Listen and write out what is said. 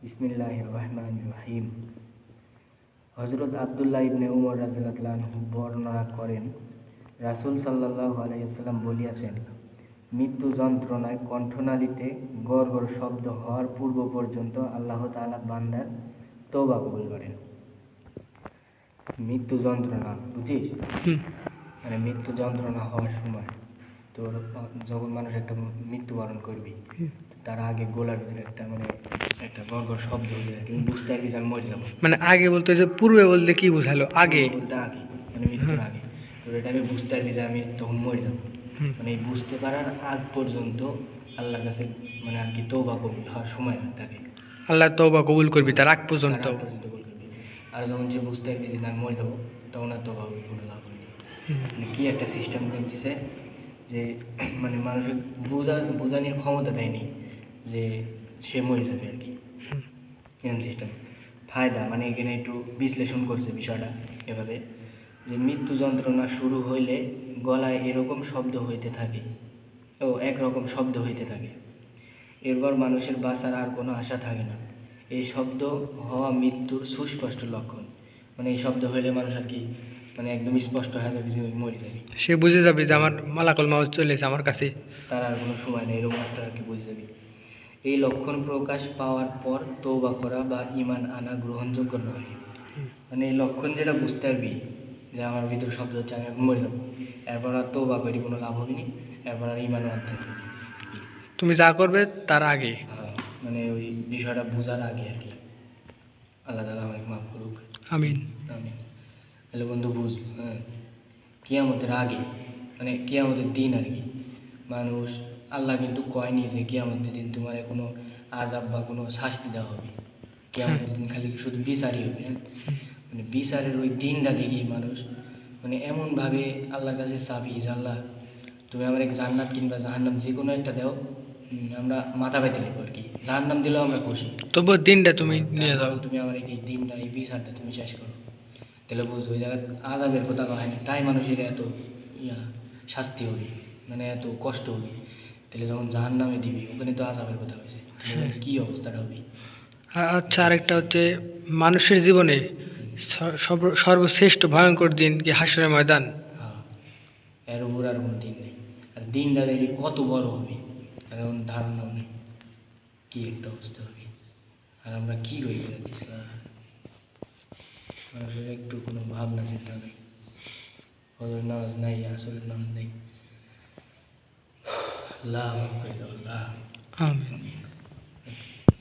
বিসমিল্লাহির রহমানির রহিম। হযরত আব্দুল্লাহ ইবনে উমর রাদিয়াল্লাহু আনহু বর্ণনা করেন, রাসূল সাল্লাল্লাহু আলাইহি ওয়াসাল্লাম বলিয়াছেন, মৃত্যু যন্ত্রণায় কণ্ঠনালীতে গড়গড় শব্দ হওয়ার পূর্ব পর্যন্ত আল্লাহ তাআলা বান্দার তওবা কবুল করেন। মৃত্যু যন্ত্রণা বুঝিস, মানে মৃত্যু যন্ত্রণা হওয়ার সময় তোর যখন মানুষ একটা মৃত্যুবরণ করবি তার আগে গোলার ভিতরে একটা গড়গড় শব্দ হয়ে যায়, তুমি বুঝতে পারবি যে আমি মরে যাবো। মানে আগে বলতে যে পূর্বে বলতে কি বোঝালো? আগে বলতে আগে মানে মৃত্যুর আগে তোর এটা আমি বুঝতে পারবি যে আমি তখন মরে যাবো। মানে এই বুঝতে পারার আগ পর্যন্ত আল্লাহর কাছে মানে আর কি তওবা কবুল হওয়ার সময় থাকে। আল্লাহ তওবা কবুল করবি তার আগ পর্যন্ত। কবুল করবি। আর যখন যে বুঝতে পারবি যে আমি মরে যাবো তখন আর তওবা কবুল হবে না। মানে কি একটা সিস্টেম করতেছে যে মানে মানুষের বোঝানোর ক্ষমতা দেয়নি যে সে মরে যাবে আর কি, এরকম সিস্টেম। ফায়দা মানে এখানে একটু বিশ্লেষণ করছে বিষয়টা এভাবে যে মৃত্যু যন্ত্রণা শুরু হইলে গলায় এরকম শব্দ হইতে থাকে একরকম শব্দ হইতে থাকে। এরপর মানুষের বাঁচার আর কোনো আশা থাকে না। এই শব্দ হওয়া মৃত্যুর সুস্পষ্ট লক্ষণ। মানে এই শব্দ হইলে মানুষ আর কি মানে একদম স্পষ্ট হয়ে যাবে যে মরে যাবে, সে বুঝে যাবে যে আমার মালাকুল মাউত চলেছে আমার কাছে, তার আর কোনো সময় নেই, এরকম একটা আর কি বুঝে যাবে। এই লক্ষণ প্রকাশ পাওয়ার পর তওবা করা বা ঈমান আনা গ্রহণযোগ্য নয়। মানে এই লক্ষণ যেটা বুঝতে পারবি যে আমার ভিতর শব্দ হচ্ছে আমি মরে যাবো, এরপর আর তওবা করি কোনো লাভ হবে না, এরপর আর ঈমানও আনতে হবে। তুমি যা করবে তার আগে, মানে ওই বিষয়টা বোঝার আগে আর কি। আল্লাহ তাআলা আমাকে মাফ করুক, আমিন আমিন। তাহলে বন্ধু বুঝ, কিয়ামতের আগে মানে কিয়ামতের দিন আর কি মানুষ আল্লাহ কিন্তু কয়নি যে কিয়ামতের দিন তোমার কোনো আযাব বা কোনো শাস্তি দেওয়া হবে। কিয়ামতের দিন খালি শুধু বিচারই হবে। মানে বিচারের ওই দিনটা দেখেই মানুষ মানে এমনভাবে আল্লাহর কাছে চাবি যে আল্লাহ তুমি আমার এক জান্নাত কিংবা জাহান্নাম যে কোনো একটা দাও, আমরা মাথা পেতে নেবো আর কি। জাহান্নাম দিলেও আমরা খুশি, তবু দিনটা তুমি নিয়ে যাও। তুমি আমার এই দিনটা এই বিচারটা তুমি শেষ করো। তাহলে বুঝবো ওই জায়গায় আযাবের কথা হয় না, তাই মানুষের এত শাস্তি হবে, মানে এত কষ্ট হবে। তাহলে যখন জাহান্নামে দিবি ওখানে তো আযাবের কথা হয়েছে, কি অবস্থাটা হবে। আচ্ছা, আরেকটা হচ্ছে মানুষের জীবনে সর্বশ্রেষ্ঠ ভয়ঙ্কর দিন কি হাসরের ময়দান। এর উপর আর কোনো দিন নেই। আর দিনটা দেখি কত বড় হবে কারণ ধারণাও নেই কি একটা অবস্থা হবে। আর আমরা কি হয়ে যাচ্ছি, মানুষের একটু কোনো ভাবনা চিন্তা নেই, ফজরের নামাজ নাই, আসরের নামাজ নেই। আল্লাহ মাফ করে দাও, আল্লাহ। আমিন।